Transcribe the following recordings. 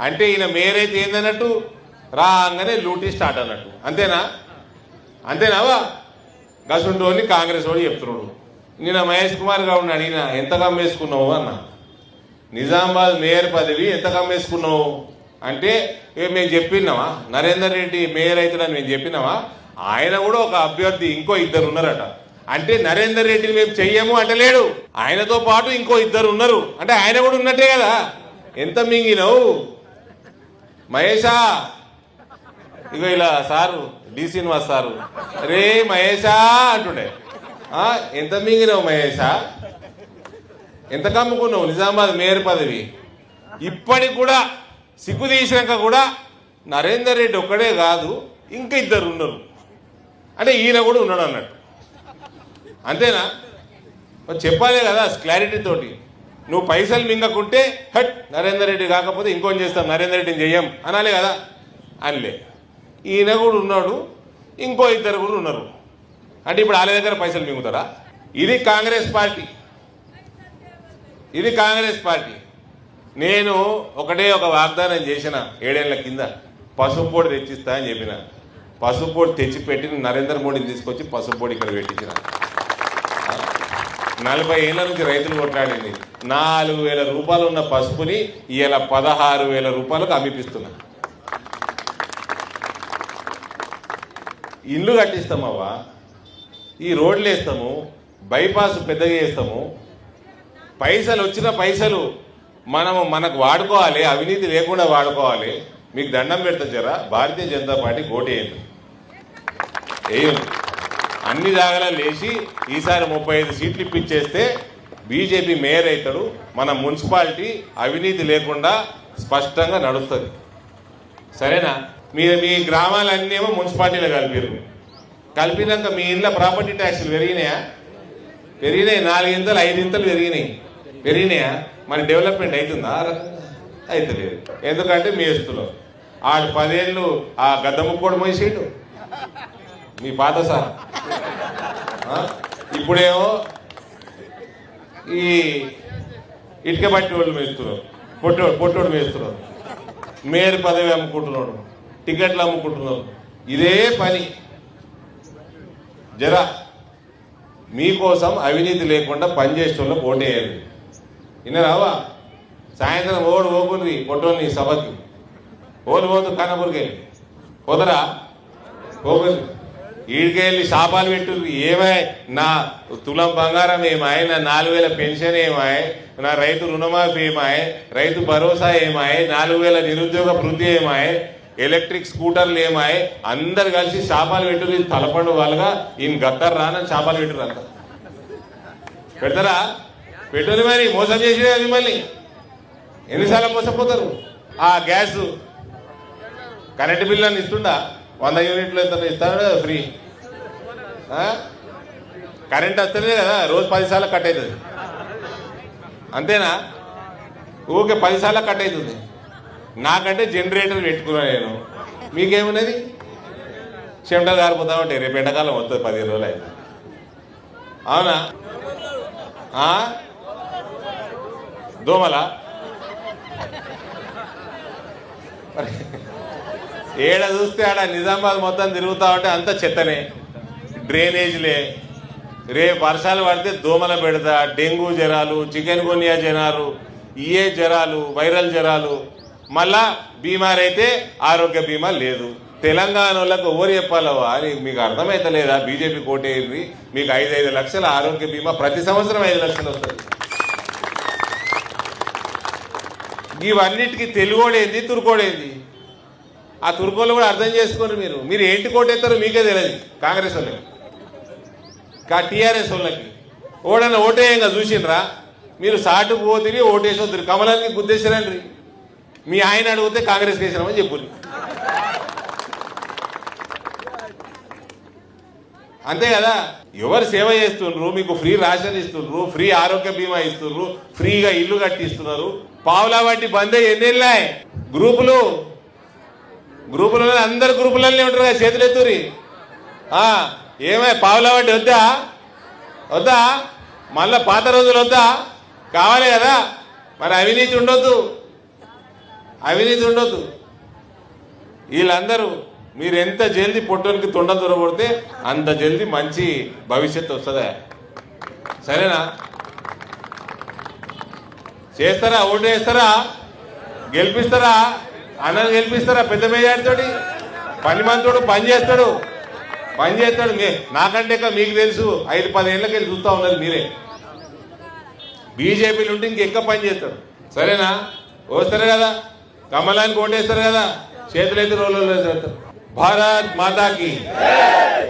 అంటే ఈయన మేయర్ అయితే ఏందన్నట్టు రాగానే లూటీ స్టార్ట్ అన్నట్టు. అంతేనా? అంతేనావా? గసుంటోని కాంగ్రెస్ వాడు చెప్తున్నాడు. నిన్న మహేష్ కుమార్ గౌడ్ని అడిగిన ఎంత కమ్మేసుకున్నావు అన్న. నిజామాబాద్ మేయర్ పదవి ఎంత కమ్మేసుకున్నావు అంటే మేము చెప్పినామా నరేందర్ రెడ్డి మేయర్ అవుతాడని మేము చెప్పినామా? ఆయన కూడా ఒక అభ్యర్థి ఇంకో ఇద్దరు ఉన్నారట. అంటే నరేందర్ రెడ్డిని మేము చెయ్యము అంటే లేడు, ఆయనతో పాటు ఇంకో ఇద్దరు ఉన్నారు అంటే ఆయన కూడా ఉన్నట్టే కదా. ఎంత మింగినవు మహేషా? ఇగో ఇలా సారు డి శ్రీనివాస్ సారు రే మహేషా అంటుండే. ఎంత మింగినావు మహేషా? ఎంత కమ్ముకున్నావు నిజామాబాద్ మేయర్ పదవి? ఇప్పటికి కూడా సిగ్గు తీసినాక కూడా నరేందర్ రెడ్డి ఒక్కడే కాదు ఇంకా ఇద్దరు ఉన్నారు అంటే ఈయన కూడా ఉన్నాడు అన్నట్టు. అంతేనా? చెప్పాలి కదా క్లారిటీ తోటి. నువ్వు పైసలు మింగకుంటే హట్ నరేందర్ రెడ్డి కాకపోతే ఇంకోని చేస్తాం, నరేందర్ రెడ్డిని చెయ్యం అనాలి కదా. అనలే. ఈయన కూడా ఉన్నాడు, ఇంకో ఇద్దరు కూడా ఉన్నారు అంటే ఇప్పుడు వాళ్ళ దగ్గర పైసలు మింగుతారా? ఇది కాంగ్రెస్ పార్టీ, ఇది కాంగ్రెస్ పార్టీ. నేను ఒకటే ఒక వాగ్దానం చేసిన 7 ఏళ్ల కింద, పసుపు పొడి తెచ్చిస్తా అని చెప్పిన. పసుపు పొడి తెచ్చిపెట్టి నరేంద్ర మోడీని తీసుకొచ్చి పసుపు పొడి ఇక్కడ పెట్టించిన. 40 ఏళ్ల నుంచి రైతులు కొట్లాడింది. 4,000 రూపాయలు ఉన్న పసుపుని ఇలా 16,000 రూపాయలకు అమ్మిపిస్తున్నా. ఇల్లు కట్టిస్తామవ్వా, ఈ రోడ్లు వేస్తాము, బైపాస్ పెద్దగా వేస్తాము. పైసలు వచ్చిన పైసలు మనకు వాడుకోవాలి, అవినీతి లేకుండా వాడుకోవాలి. మీకు దండం పెడతా జరా భారతీయ జనతా పార్టీ ఓటేయండి, వేయండి. అన్ని జాగాలో లేచి ఈసారి 35 సీట్లు ఇప్పించేస్తే బీజేపీ మేయర్ అవుతాడు. మన మున్సిపాలిటీ అవినీతి లేకుండా స్పష్టంగా నడుస్తుంది. సరేనా? మీ గ్రామాలన్నీ ఏమో మున్సిపాలిటీలో కలిపారు. కలిపినాక మీ ఇంట్లో ప్రాపర్టీ ట్యాక్స్లు పెరిగినాయా? పెరిగినాయి. 4 ఇంతలు 5 ఇంతలు పెరిగినాయా? మరి డెవలప్మెంట్ అవుతుందా? అవుతలేదు. ఎందుకంటే మీ ఎస్తున్నారు ఆడు 10 ఏళ్ళు ఆ గద్ద ముక్కోడు మోసేడు మీ పాత సార్. ఇప్పుడేమో ఈ ఇటుక బట్టి వాళ్ళు మేస్తున్నారు, పొట్టోడు మేస్తున్నారు, మేయర్ పదవి అమ్ముకుంటున్నాడు, టికెట్లు అమ్ముకుంటున్నారు. ఇదే పని. జరా మీకోసం అవినీతి లేకుండా పనిచేసే వాళ్ళకి ఓటేయాలి. విన్నారావా? సాయంత్రం పోకుండ్రి పొట్టోని సభకి పోదు కన్నపూరికెళ్ళి పోదరా పోకుండ్రి. ఈడికెళ్ళి శాపాలు పెట్టుర్రి. ఏమాయ్ నా తులం బంగారం ఏమాయ్, నా 4,000 పెన్షన్ ఏమాయ్, నా రైతు రుణమాఫీ ఏమాయ్, రైతు భరోసా ఏమాయ్, 4,000 నిరుద్యోగ వృద్ధి ఏమాయ్, ఎలక్ట్రిక్ స్కూటర్లు ఏమాయ్. అందరు కలిసి శాపాలు పెట్టుర్రి. తలపండు వాళ్ళగా ఈయన గద్దరు రానని శాపాలు పెట్టుర్రు. అంత పెడతారా? పెట్టుని మరి మోసం చేసేది మిమ్మల్ని. ఎన్నిసార్లు మోసపోతారు? ఆ గ్యాస్ కరెంటు బిల్లు అని ఇస్తుండా? 100 యూనిట్లు ఎంత ఇస్తాడు కదా ఫ్రీ. కరెంట్ వస్తేనే కదా రోజు 10 సార్లు కట్ అవుతుంది. అంతేనా? ఊకే 10 సార్లు కట్ అవుతుంది. నాకంటే జనరేటర్ పెట్టుకున్నా నేను. మీకేమున్నది? చెమటలు కారిపోతా ఉంటాయి. రేపు ఎండాకాలం వస్తుంది 15 రోజులు అయితే. అవునా? దోమలా? ఏడ చూస్తే ఆడ నిజామాబాద్ మొత్తం తిరుగుతా ఉంటే అంత చెత్తనే, డ్రైనేజ్లే. రేపు వర్షాలు పడితే దోమల పెడతా, డెంగ్యూ జ్వరాలు, చికెన్ గున్యా జ్వరాలు, ఇయే జ్వరాలు, వైరల్ జ్వరాలు. మళ్ళా బీమార్ అయితే ఆరోగ్య బీమా లేదు. తెలంగాణ వాళ్ళకు ఎవరు చెప్పాలవా అని మీకు అర్థమైతలేదా? బీజేపీ కోటేయండి, మీకు 5 లక్షల ఆరోగ్య బీమా ప్రతి సంవత్సరం 5 లక్షలు వస్తుంది. ఇవన్నిటికీ తెలుగోడేంది, తురుకోడేంది? ఆ తుర్కోలు కూడా అర్థం చేసుకోండి. మీరు ఏంటి కోటేస్తారో మీకే తెలియదు. కాంగ్రెస్ వాళ్ళకి, టీఆర్ఎస్ వాళ్ళకి ఓడన్నా ఓటేయంగా చూసిండ్రా? మీరు సాటుకు పోతిరి, ఓటేసి వద్దురు. కమలానికి గుద్దేశారండ్రి. మీ ఆయన అడిగితే కాంగ్రెస్ వేసినామని చెప్పు. అంతే కదా? ఎవరు సేవ చేస్తుండ్రు? మీకు ఫ్రీ రేషన్ ఇస్తుండ్రు, ఫ్రీ ఆరోగ్య బీమా ఇస్తుండ్రు, ఫ్రీగా ఇల్లు కట్టిస్తున్నారు. పావులా బట్టి బందే ఎన్నెళ్ళాయి. గ్రూపులు అందరు గ్రూపులనే ఉంటారు కదా, చేతులు ఎత్తురి. ఏమై పావులా బట్టి వద్దా? మళ్ళా పాత రోజులు వద్దా? కావాలి కదా. మరి అవినీతి ఉండొద్దు. అవినీతి ఉండొద్దు. వీళ్ళందరూ మీరు ఎంత జల్దీ పొట్టోనికి తొండ దొరబడితే అంత జల్దీ మంచి భవిష్యత్తు వస్తుందా? సరేనా? చేస్తారా? ఓటు వేస్తారా? గెలిపిస్తారా? అన్నను గెలిపిస్తారా? పెద్ద మెజార్టీతోటి పని మంతోడు పని చేస్తాడు. నాకంటే మీకు తెలుసు, 5-10 ఏళ్ళకి వెళ్ళి చూస్తూ ఉన్నది మీరే. బీజేపీలు ఉంటే ఇంకెక్క పని చేస్తాడు. సరేనా? వస్తారు కదా, కమలానికి ఓటేస్తారు కదా, చేతులైతే రోజులు వేస్తారు. భారత్ మాతాకి,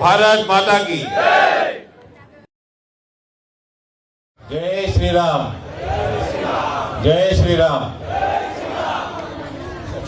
భారత్ మాతాకి జై శ్రీరామ్, జై శ్రీరామ్.